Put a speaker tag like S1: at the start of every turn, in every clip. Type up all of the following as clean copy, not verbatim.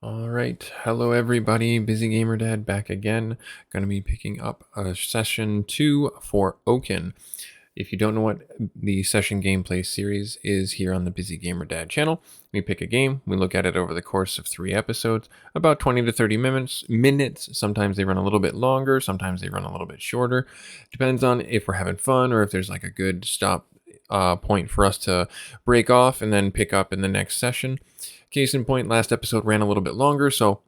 S1: All right, hello everybody, Busy Gamer Dad back again. Going to be picking up session 2 for Oaken. If you don't know what the session gameplay series is here on the Busy Gamer Dad channel, we pick a game, we look at it over the course of 3 episodes, about 20 to 30 minutes. Sometimes they run a little bit longer, sometimes they run a little bit shorter. Depends on if we're having fun or if there's like a good stop point for us to break off and then pick up in the next session. Case in point, last episode ran a little bit longer, so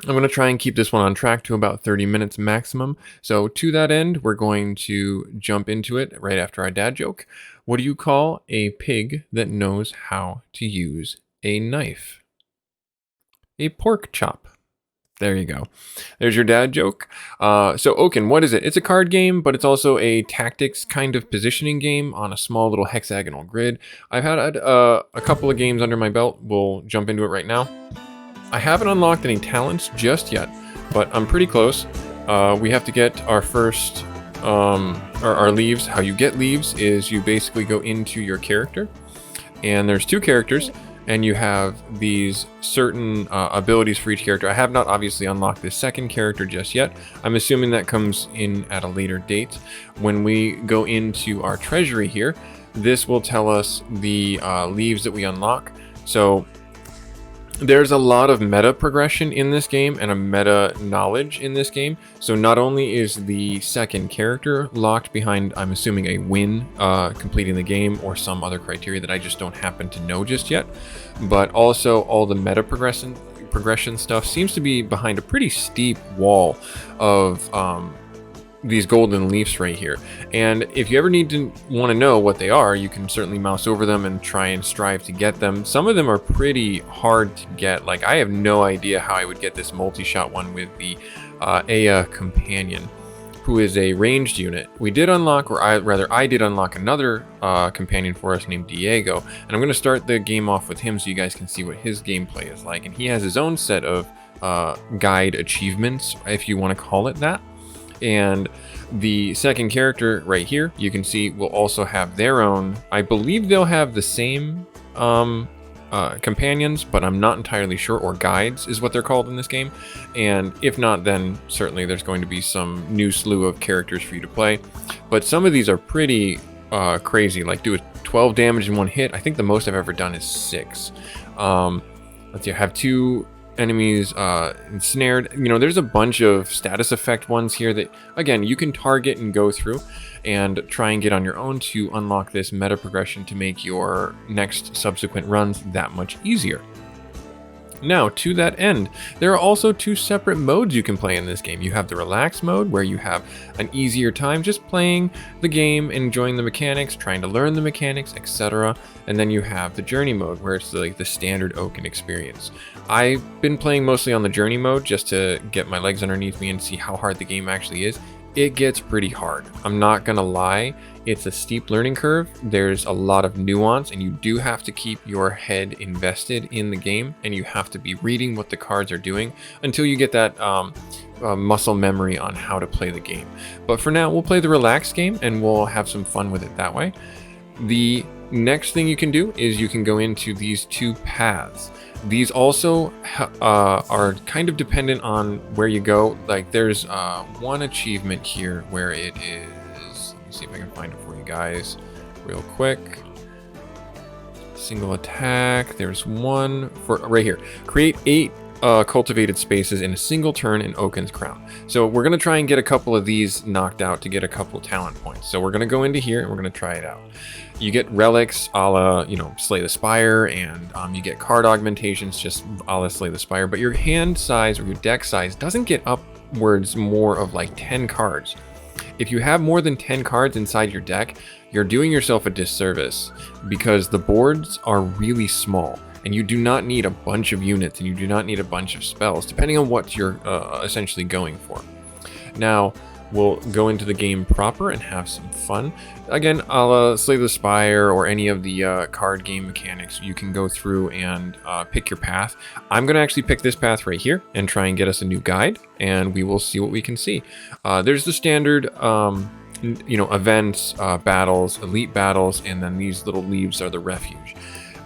S1: I'm going to try and keep this one on track to about 30 minutes maximum. So to that end, we're going to jump into it right after our dad joke. What do you call a pig that knows how to use a knife? A pork chop. There you go. There's your dad joke. So Oaken, what is it? It's a card game, but it's also a tactics kind of positioning game on a small little hexagonal grid. I've had a couple of games under my belt. We'll jump into it right now. I haven't unlocked any talents just yet, but I'm pretty close. We have to get our first, our leaves. How you get leaves is you basically go into your character, and there's 2 characters, and you have these certain abilities for each character. I have not obviously unlocked this second character just yet. I'm assuming that comes in at a later date. When we go into our treasury here, this will tell us the leaves that we unlock. So there's a lot of meta progression in this game and a meta knowledge in this game. So not only is the second character locked behind, I'm assuming, a win, completing the game, or some other criteria that I just don't happen to know just yet, but also all the meta progression stuff seems to be behind a pretty steep wall of these golden leaves right here. And if you ever want to know what they are, you can certainly mouse over them and try and strive to get them. Some of them are pretty hard to get. Like, I have no idea how I would get this multi-shot one with the Aya companion, who is a ranged unit. We did unlock, or I did unlock another companion for us named Diego, and I'm going to start the game off with him so you guys can see what his gameplay is like. And he has his own set of guide achievements, if you want to call it that. And the second character right here, you can see, will also have their own. I believe they'll have the same companions, but I'm not entirely sure, or guides is what they're called in this game. And if not, then certainly there's going to be some new slew of characters for you to play. But some of these are pretty crazy, like do 12 damage in one hit. I think the most I've ever done is 6. Let's see, I have 2 enemies ensnared. You know, there's a bunch of status effect ones here that, again, you can target and go through and try and get on your own to unlock this meta progression to make your next subsequent runs that much easier. Now, to that end, there are also 2 separate modes you can play in this game. You have the relax mode, where you have an easier time just playing the game, enjoying the mechanics, trying to learn the mechanics, etc. And then you have the journey mode, where it's like the standard Oaken experience. I've been playing mostly on the journey mode just to get my legs underneath me and see how hard the game actually is. It gets pretty hard. I'm not gonna lie. It's a steep learning curve. There's a lot of nuance, and you do have to keep your head invested in the game, and you have to be reading what the cards are doing until you get that muscle memory on how to play the game. But for now, we'll play the relaxed game, and we'll have some fun with it that way. The next thing you can do is you can go into these 2 paths. These also are kind of dependent on where you go. Like, there's one achievement here where it is, let me see if I can find it for you guys real quick. Single attack. There's one for right here. Create 8 cultivated spaces in a single turn in Oaken's crown. So we're going to try and get a couple of these knocked out to get a couple talent points. So we're going to go into here and we're going to try it out. You get relics a la, you know, Slay the Spire, and you get card augmentations just a la Slay the Spire, but your hand size or your deck size doesn't get upwards more of like 10 cards. If you have more than 10 cards inside your deck, you're doing yourself a disservice because the boards are really small. And you do not need a bunch of units, and you do not need a bunch of spells, depending on what you're essentially going for. Now, we'll go into the game proper and have some fun. Again, a la Slay the Spire or any of the card game mechanics, you can go through and pick your path. I'm going to actually pick this path right here and try and get us a new guide, and we will see what we can see. There's the standard events, battles, elite battles, and then these little leaves are the refuge.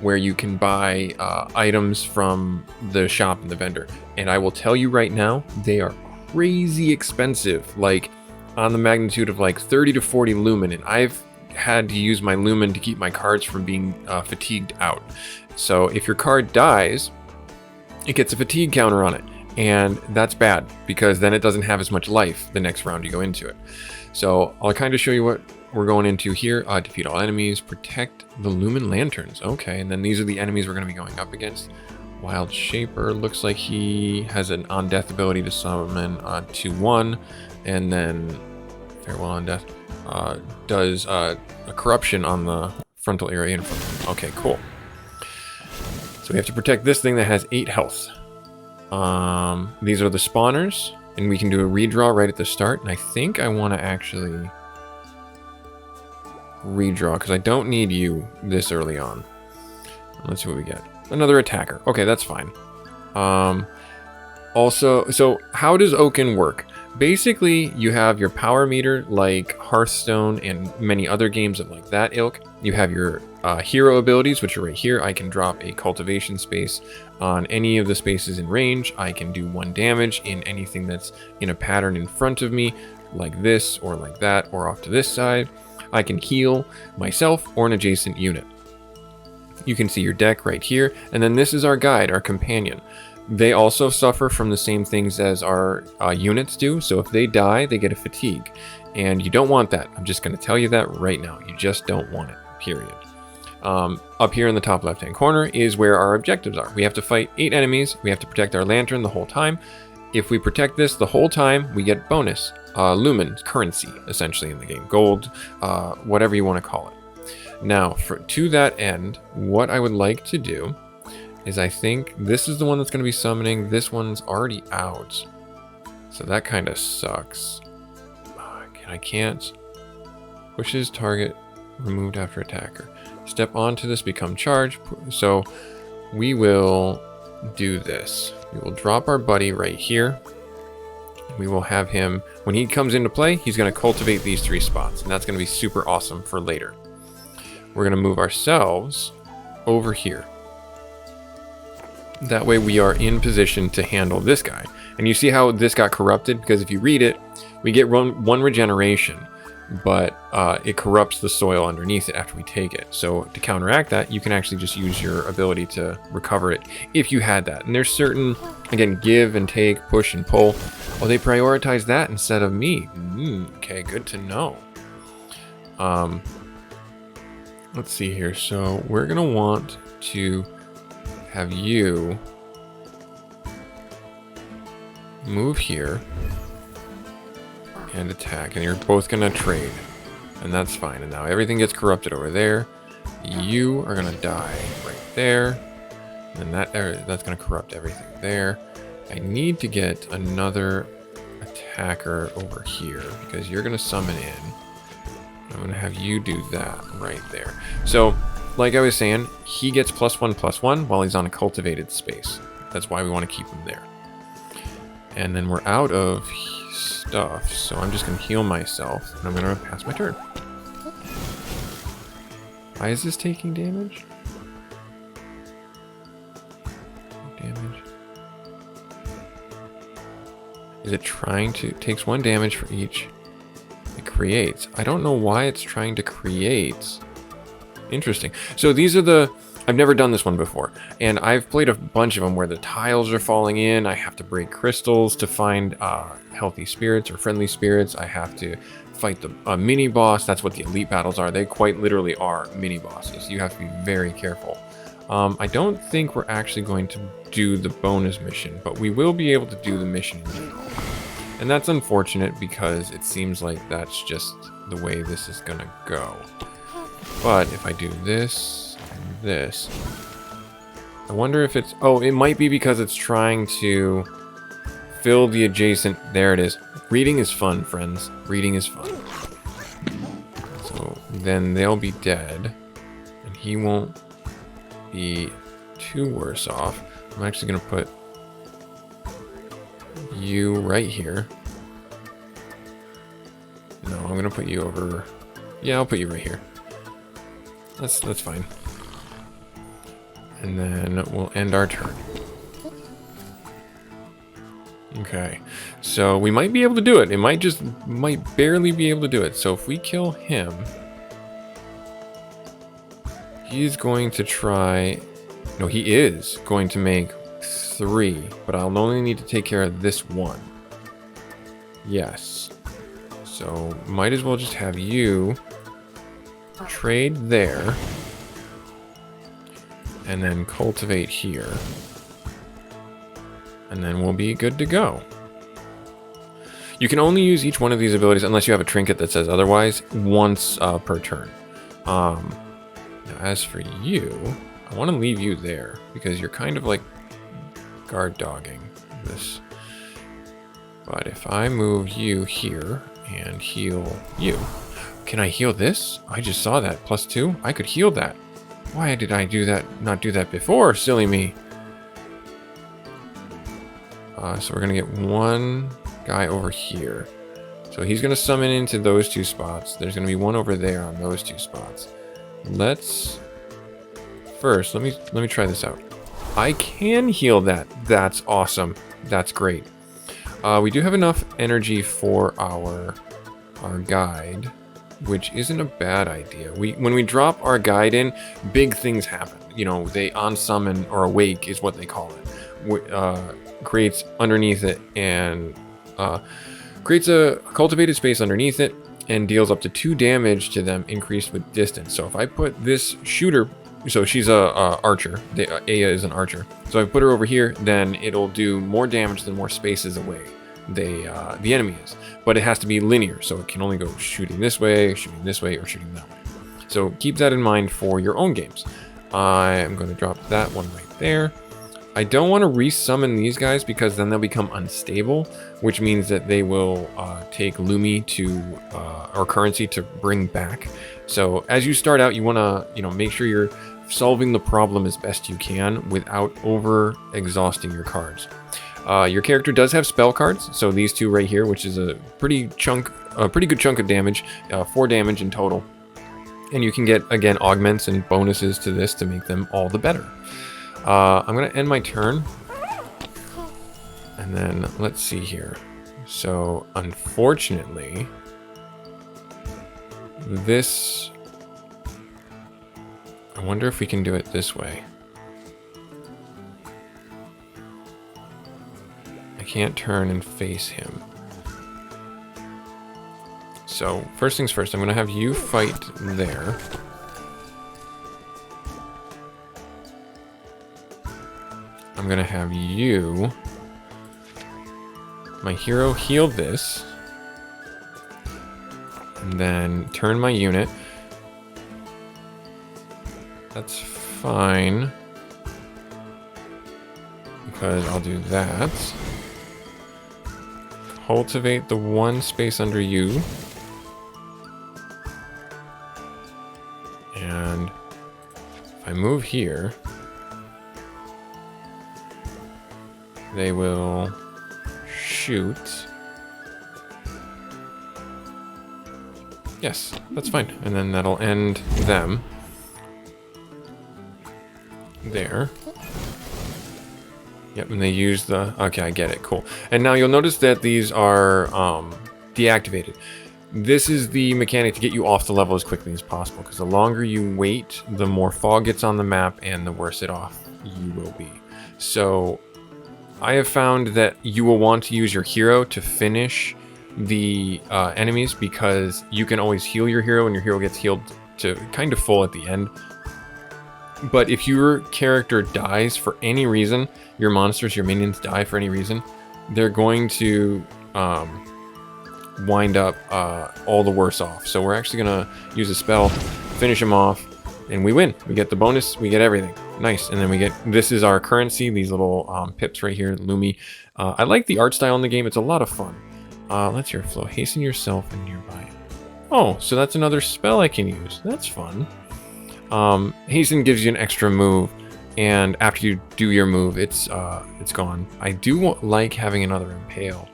S1: where you can buy items from the shop and the vendor. And I will tell you right now, they are crazy expensive, like on the magnitude of like 30 to 40 lumen. And I've had to use my lumen to keep my cards from being fatigued out. So if your card dies, it gets a fatigue counter on it. And that's bad because then it doesn't have as much life the next round you go into it. So I'll kind of show you what we're going into here. Defeat all enemies, protect the lumen lanterns. Okay, and then these are the enemies we're going to be going up against. Wild Shaper looks like he has an on death ability to summon 2/1, and then Farewell on Death does a corruption on the frontal area in front of him. Okay, cool. So we have to protect this thing that has 8 health. These are the spawners, and we can do a redraw right at the start. And I think I want to actually redraw because I don't need you this early on. Let's see what we get. Another attacker. Okay, that's fine. Also, so how does Oaken work? Basically, you have your power meter like Hearthstone and many other games of like that ilk. You have your hero abilities, which are right here. I can drop a cultivation space on any of the spaces in range. I can do 1 damage in anything that's in a pattern in front of me, like this or like that, or off to this side. I can heal myself or an adjacent unit. You can see your deck right here. And then this is our guide, our companion. They also suffer from the same things as our units do. So if they die, they get a fatigue. And you don't want that. I'm just going to tell you that right now. You just don't want it, period. Up here in the top left-hand corner is where our objectives are. We have to fight 8 enemies. We have to protect our lantern the whole time. If we protect this the whole time, we get bonus. Lumen, currency, essentially, in the game. Gold, whatever you want to call it. Now, to that end, what I would like to do is I think this is the one that's going to be summoning. This one's already out. So that kind of sucks. I can't. Pushes target removed after attacker. Step onto this, become charged. So we will do this. We will drop our buddy right here. We will have him, when he comes into play, he's going to cultivate these 3 spots. And that's going to be super awesome for later. We're going to move ourselves over here. That way we are in position to handle this guy. And you see how this got corrupted? Because if you read it, we get one regeneration, but it corrupts the soil underneath it after we take it. So to counteract that, you can actually just use your ability to recover it if you had that. And there's certain, again, give and take, push and pull. Oh, they prioritize that instead of me. Okay, good to know. Let's see here. So we're going to want to have you move here and attack, and you're both gonna trade, and that's fine. And now everything gets corrupted over there. You are gonna die right there, and that's gonna corrupt everything there. I need to get another attacker over here because you're gonna summon in. I'm gonna have you do that right there. So like I was saying, he gets +1/+1 while he's on a cultivated space. That's why we want to keep him there. And then we're out of stuff, so I'm just going to heal myself, and I'm going to pass my turn. Why is this taking damage? Damage. Is it trying to... It takes 1 damage for each it creates. I don't know why it's trying to create... Interesting. So these are the... I've never done this one before, and I've played a bunch of them where the tiles are falling in. I have to break crystals to find healthy spirits or friendly spirits. I have to fight the mini boss. That's what the elite battles are. They quite literally are mini bosses. You have to be very careful. I don't think we're actually going to do the bonus mission, but we will be able to do the mission in general. And that's unfortunate because it seems like that's just the way this is gonna go. But if I do this and this, I wonder if it's... Oh, it might be because it's trying to fill the adjacent... There it is. Reading is fun, friends. Reading is fun. So then they'll be dead, and he won't be too worse off. I'm actually going to put you right here. No, I'm going to put you over... Yeah, I'll put you right here. That's fine. And then we'll end our turn. Okay, so we might be able to do it. It might barely be able to do it. So if we kill him, he's going to try... No, he is going to make 3, but I'll only need to take care of this one. Yes. So might as well just have you trade there. And then cultivate here. And then we'll be good to go. You can only use each one of these abilities, unless you have a trinket that says otherwise, once per turn. Now as for you, I want to leave you there, because you're kind of like guard dogging this. But if I move you here and heal you. Can I heal this? I just saw that. +2? I could heal that. Why did I do that? Not do that before? Silly me. So we're going to get one guy over here. So he's going to summon into those 2 spots. There's going to be one over there on those 2 spots. Let's... First, let me try this out. I can heal that. That's awesome. That's great. We do have enough energy for our guide, which isn't a bad idea. When we drop our guide in, big things happen. You know, they on-summon, or awake is what they call it. Creates underneath it, and creates a cultivated space underneath it, and deals up to 2 damage to them, increased with distance. So if I put this shooter... So she's a archer. Aya is an archer. So if I put her over here, then it'll do more damage the more spaces away the enemy is. But it has to be linear, so it can only go shooting this way, or shooting that way. So keep that in mind for your own games. I'm going to drop that one right there. I don't want to resummon these guys because then they'll become unstable, which means that they will take Lumi to or currency to bring back. So as you start out, you want to make sure you're solving the problem as best you can without over exhausting your cards. Your character does have spell cards, so these 2 right here, which is a pretty good chunk of damage, 4 damage in total. And you can get, again, augments and bonuses to this to make them all the better. I'm going to end my turn. And then, let's see here. So, unfortunately, this... I wonder if we can do it this way. I can't turn and face him. So, first things first, I'm going to have you fight there. I'm going to have you, my hero, heal this. And then turn my unit. That's fine. Because I'll do that. Cultivate the 1 space under you. And if I move here, they will shoot. Yes, that's fine. And then that'll end them. There. Yep, and they use the... Okay, I get it. Cool. And now you'll notice that these are deactivated. This is the mechanic to get you off the level as quickly as possible, because the longer you wait, the more fog gets on the map, and the worse it off you will be. So I have found that you will want to use your hero to finish the enemies, because you can always heal your hero, and your hero gets healed to kind of full at the end. But if your character dies for any reason, your monsters, your minions die for any reason, they're going to wind up all the worse off. So we're actually going to use a spell, finish them off, and we win. We get the bonus, we get everything. Nice. And then we get, this is our currency, these little pips right here, Lumi. I like the art style in the game. It's a lot of fun. Let's hear flow. Hasten yourself and nearby. Oh, so that's another spell I can use. That's fun. Hasten gives you an extra move, and after you do your move, it's gone. I do like having another impale.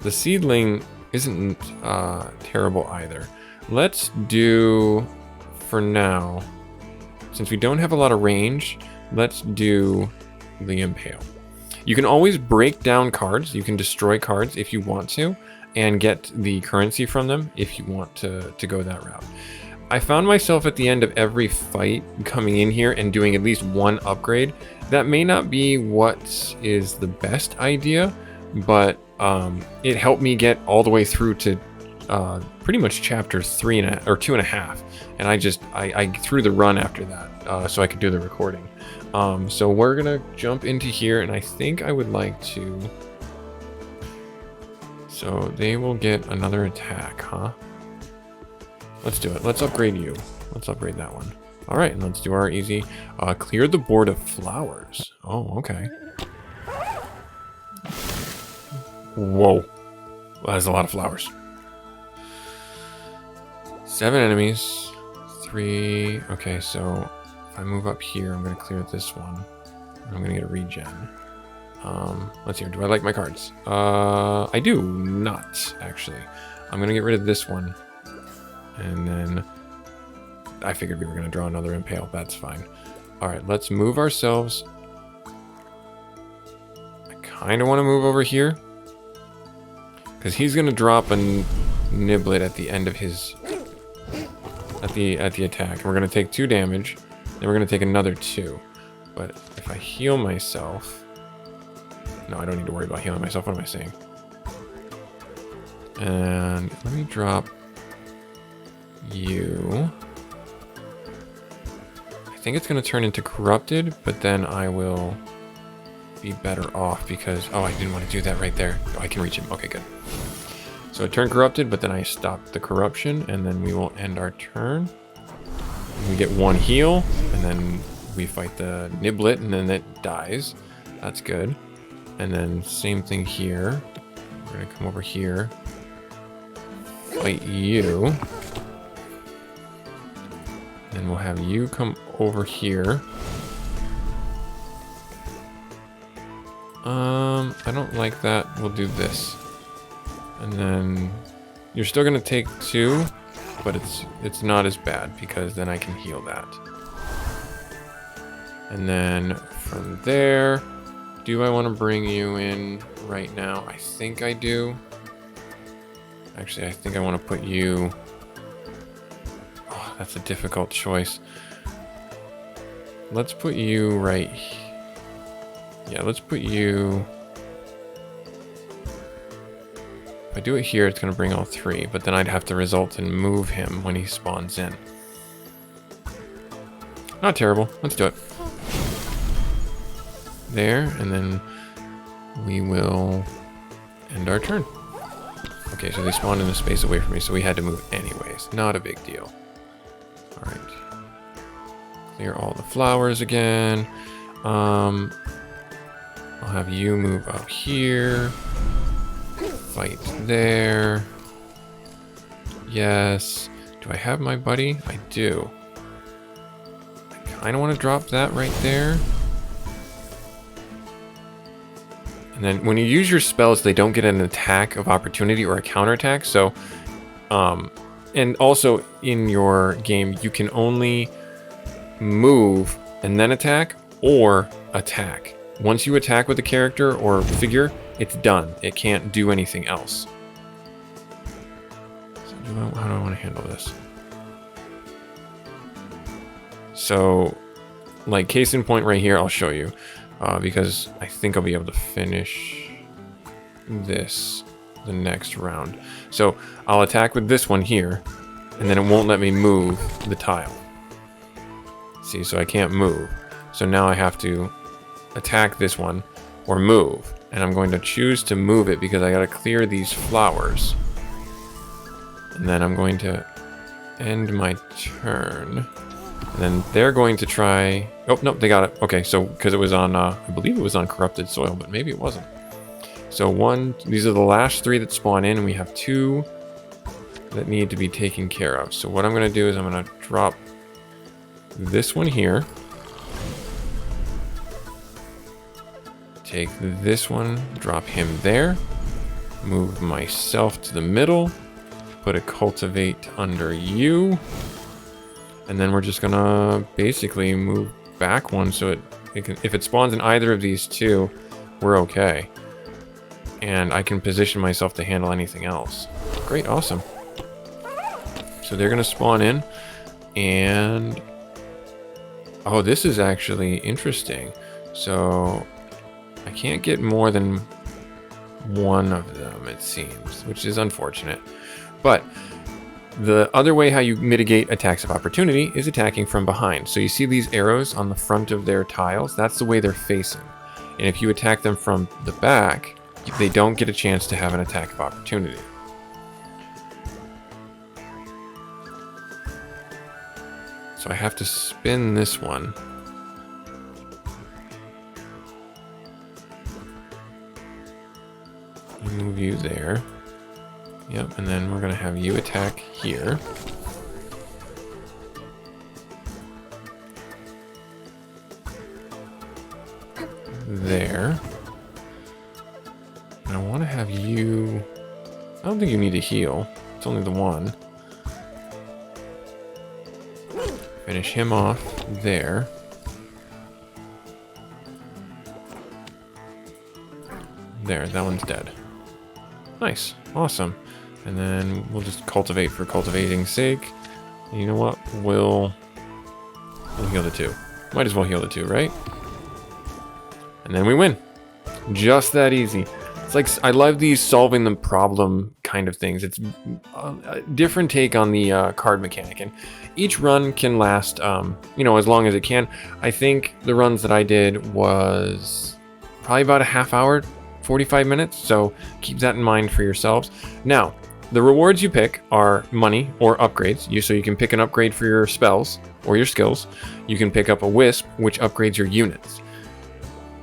S1: The seedling isn't terrible either. Let's do, for now, since we don't have a lot of range, let's do the impale. You can always break down cards. You can destroy cards if you want to, and get the currency from them if you want to go that route. I found myself at the end of every fight coming in here and doing at least one upgrade. That may not be what is the best idea, but it helped me get all the way through to pretty much chapter 2.5, and I threw the run after that so I could do the recording. So we're gonna jump into here, and I think I would like to. So they will get another attack, huh? Let's do it. Let's upgrade you. Let's upgrade that one. All right, and let's do our easy. Clear the board of flowers. Oh, okay. Whoa. Well, that's a lot of flowers. 7 enemies. 3. Okay, so if I move up here, I'm going to clear this one. I'm going to get a regen. Let's see here. Do I like my cards? I do not, actually. I'm going to get rid of this one. And then I figured we were going to draw another impale. That's fine. All right, let's move ourselves. I kind of want to move over here, because he's going to drop a niblet at the end of his at the attack. And we're going to take 2 damage. Then we're going to take another 2. But if I heal myself, no, I don't need to worry about healing myself. What am I saying? And let me drop you. I think it's going to turn into corrupted, but then I will be better off because, oh, I didn't want to do that right there. Oh, I can reach him. Okay, good. So it turned corrupted, but then I stopped the corruption, and then we will end our turn. We get 1 heal, and then we fight the niblet, and then it dies. That's good. And then same thing here. We're going to come over here. Fight you. And we'll have you come over here. I don't like that. We'll do this. And then you're still gonna take 2, but it's not as bad because then I can heal that. And then from there, do I want to bring you in right now? I think I do. Actually, I think I want to put you. Oh, that's a difficult choice. Let's put you right. Yeah, let's put you. If I do it here, it's going to bring all 3, but then I'd have to result and move him when he spawns in. Not terrible. Let's do it. There, and then we will end our turn. Okay, so they spawned in a space away from me, so we had to move anyways. Not a big deal. Alright. Clear all the flowers again. I'll have you move up here. Fight there. Yes. Do I have my buddy? I do. I kind of want to drop that right there. And then when you use your spells, they don't get an attack of opportunity or a counterattack. So, and also in your game, you can only move and then attack or attack. Once you attack with a character or figure, it's done. It can't do anything else. So how do I want to handle this? So, like case in point right here, I'll show you. Because I think I'll be able to finish this the next round. So I'll attack with this one here, and then it won't let me move the tile. See, so I can't move. So now I have to attack this one or move. And I'm going to choose to move it because I got to clear these flowers. And then I'm going to end my turn. And then they're going to try. Oh, nope, they got it. Okay, so because it was on, I believe it was on corrupted soil, but maybe it wasn't. So these are the last 3 that spawn in, and we have 2 that need to be taken care of. So what I'm going to do is I'm going to drop this one here. Take this one, drop him there. Move myself to the middle. Put a cultivate under you. And then we're just gonna basically move back one so it can, if it spawns in either of these two, we're okay. And I can position myself to handle anything else. Great, awesome. So they're gonna spawn in, and oh, this is actually interesting. So I can't get more than one of them, it seems, which is unfortunate. But the other way how you mitigate attacks of opportunity is attacking from behind. So you see these arrows on the front of their tiles? That's the way they're facing. And if you attack them from the back, they don't get a chance to have an attack of opportunity. So I have to spin this one. Move you there. Yep, and then we're gonna have you attack here. There. And I want to have you... I don't think you need to heal. It's only the one. Finish him off there. There, that one's dead. Nice, awesome. And then we'll just cultivate for cultivating's sake. And you know what? We'll heal the two. Might as well heal the two, right? And then we win. Just that easy. It's like, I love these solving the problem kind of things. It's a different take on the card mechanic. And each run can last, you know, as long as it can. I think the runs that I did was probably about a half hour, 45 minutes. So keep that in mind for yourselves. Now, the rewards you pick are money or upgrades. So you can pick an upgrade for your spells or your skills. You can pick up a wisp, which upgrades your units.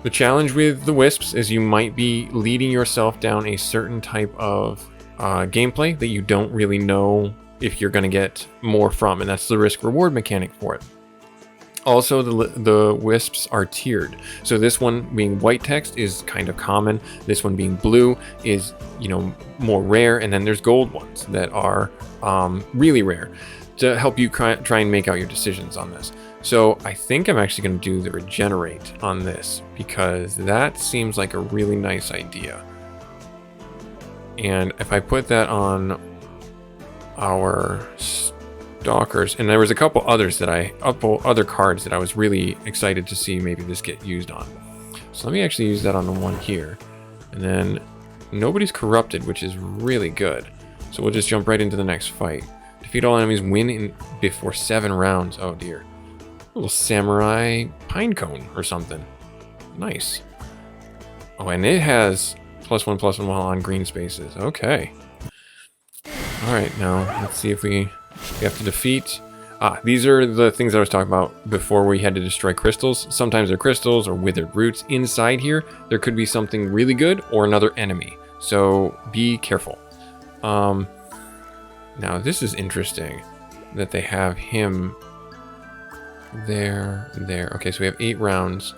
S1: The challenge with the wisps is you might be leading yourself down a certain type of gameplay that you don't really know if you're going to get more from, and that's the risk-reward mechanic for it. Also, the wisps are tiered. So this one being white text is kind of common. This one being blue is, you know, more rare, and then there's gold ones that are really rare to help you try and make out your decisions on this. So I think I'm actually going to do the regenerate on this because that seems like a really nice idea. And if I put that on our stalkers, and there was a couple others that other cards that I was really excited to see maybe this get used on. So let me actually use that on the one here. And then nobody's corrupted, which is really good. So we'll just jump right into the next fight. Defeat all enemies, win before 7 rounds. Oh dear. A little samurai pine cone or something. Nice. Oh, and it has +1/+1 while on green spaces. Okay. Alright, now let's see if we have to defeat... these are the things I was talking about before we had to destroy crystals. Sometimes they're crystals or withered roots. Inside here, there could be something really good or another enemy. So be careful. Now this is interesting that they have him there. Okay, so we have 8 rounds.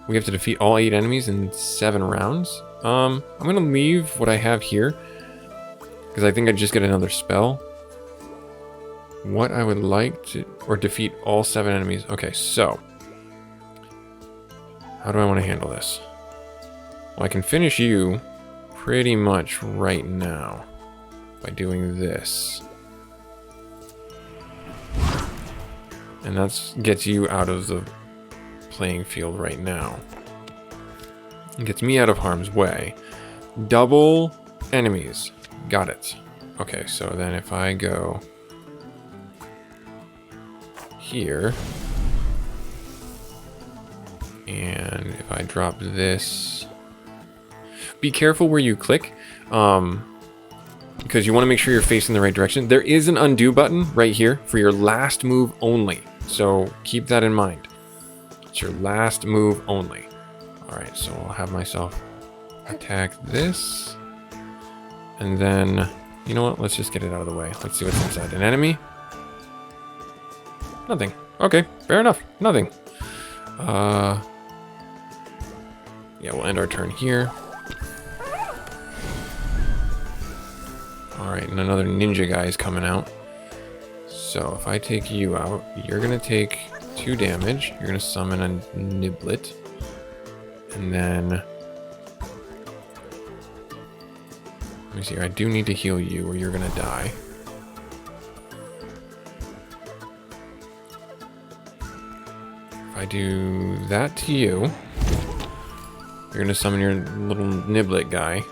S1: We have to defeat all 8 enemies in 7 rounds. I'm gonna leave what I have here because I think I just get another spell. What I would like to, or defeat all 7 enemies. Okay, so how do I want to handle this? Well, I can finish you pretty much right now by doing this. And that gets you out of the playing field right now. It gets me out of harm's way. Double enemies. Got it. Okay, so then if I go here, and if I drop this, be careful where you click, because you want to make sure you're facing the right direction. There is an undo button right here for your last move only, so keep that in mind. It's your last move only. Alright, so I'll have myself attack this, and then, you know what, let's just get it out of the way. Let's see what's inside. An enemy? Nothing. Okay, fair enough. Nothing. Yeah, we'll end our turn here. Alright, and another ninja guy is coming out. So if I take you out, you're gonna take 2 damage. You're gonna summon a niblet. And then... let me see here. I do need to heal you or you're gonna die. If I do that to you, you're gonna summon your little niblet guy.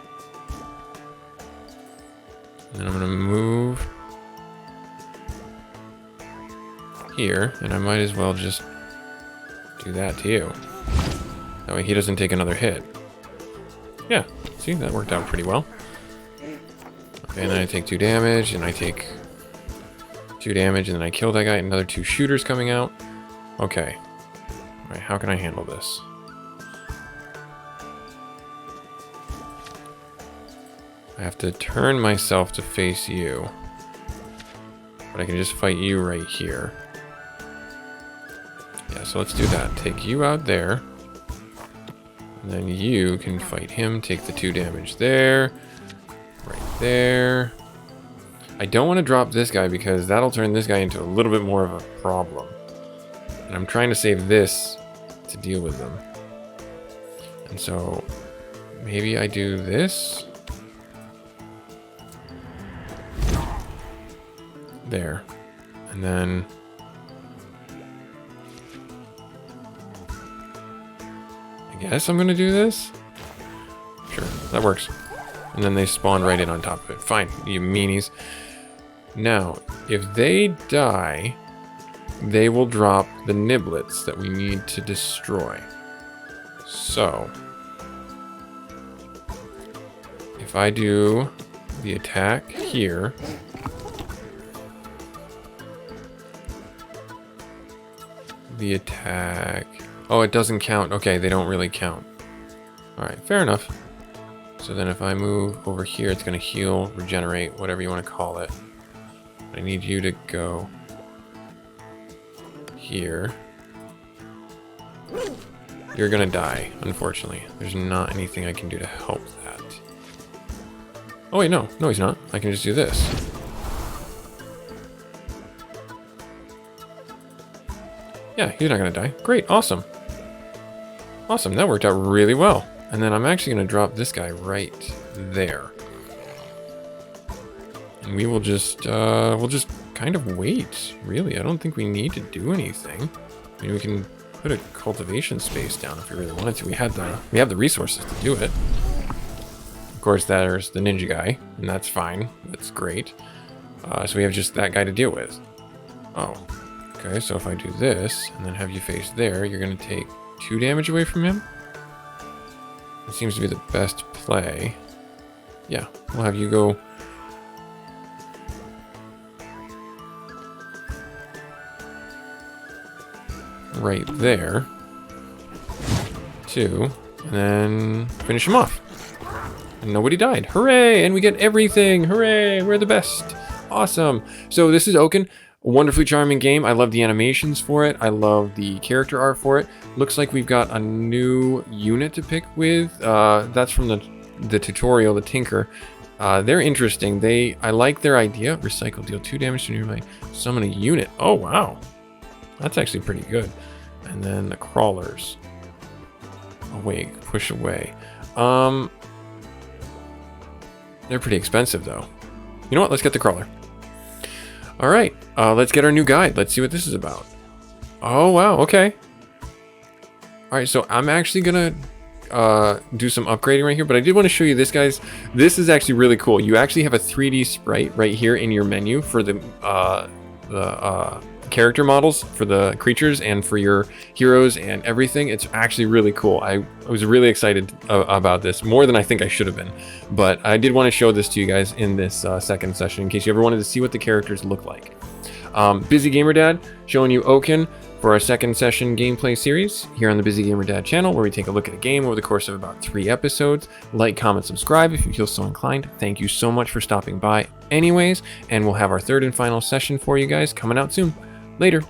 S1: And then I'm gonna move here, and I might as well just do that to you. That way he doesn't take another hit. Yeah, see, that worked out pretty well. Okay, and then I take 2 damage, and I take 2 damage, and then I kill that guy. Another 2 shooters coming out. Okay. Alright, how can I handle this? I have to turn myself to face you. But I can just fight you right here. Yeah, so let's do that. Take you out there. And then you can fight him. Take the 2 damage there. Right there. I don't want to drop this guy because that'll turn this guy into a little bit more of a problem. And I'm trying to save this to deal with them. And so maybe I do this. There. And then I guess I'm gonna do this. Sure, that works. And then they spawn right in on top of it. Fine, you meanies. Now, if they die, they will drop the niblets that we need to destroy. So, if I do the attack here, the attack... oh, it doesn't count. Okay, they don't really count. Alright, fair enough. So then if I move over here, it's going to heal, regenerate, whatever you want to call it. I need you to go here. You're going to die, unfortunately. There's not anything I can do to help that. Oh wait, no. No, he's not. I can just do this. Yeah, he's not going to die. Great, awesome. Awesome, that worked out really well. And then I'm actually going to drop this guy right there. And we will just, we'll just kind of wait, really. I don't think we need to do anything. I mean, we can put a cultivation space down if we really wanted to. We have the resources to do it. Of course, there's the ninja guy, and that's fine. That's great. So we have just that guy to deal with. Oh, okay, so if I do this, and then have you face there, you're going to take 2 damage away from him? It seems to be the best play. Yeah, we'll have you go... right there. 2. And then finish him off. And nobody died. Hooray! And we get everything! Hooray! We're the best! Awesome! So this is Oaken. A wonderfully charming game. I love the animations for it. I love the character art for it. Looks like we've got a new unit to pick with. That's from the tutorial, the Tinker. They're interesting. I like their idea. Recycle, deal 2 damage to nearby. Summon a unit. Oh, wow. That's actually pretty good. And then the crawlers. Awake, push away. They're pretty expensive, though. You know what? Let's get the crawler. All right, let's get our new guide. Let's see what this is about. Oh, wow, okay. All right, so I'm actually gonna do some upgrading right here, but I did want to show you this, guys. This is actually really cool. You actually have a 3D sprite right here in your menu for the character models, for the creatures, and for your heroes and everything. It's actually really cool. I was really excited about this, more than I think I should have been. But I did want to show this to you guys in this second session, in case you ever wanted to see what the characters look like. Busy Gamer Dad showing you Oaken for our second session gameplay series here on the Busy Gamer Dad channel, where we take a look at a game over the course of about 3 episodes. Like, comment, subscribe if you feel so inclined. Thank you so much for stopping by anyways, and we'll have our third and final session for you guys coming out soon. Later.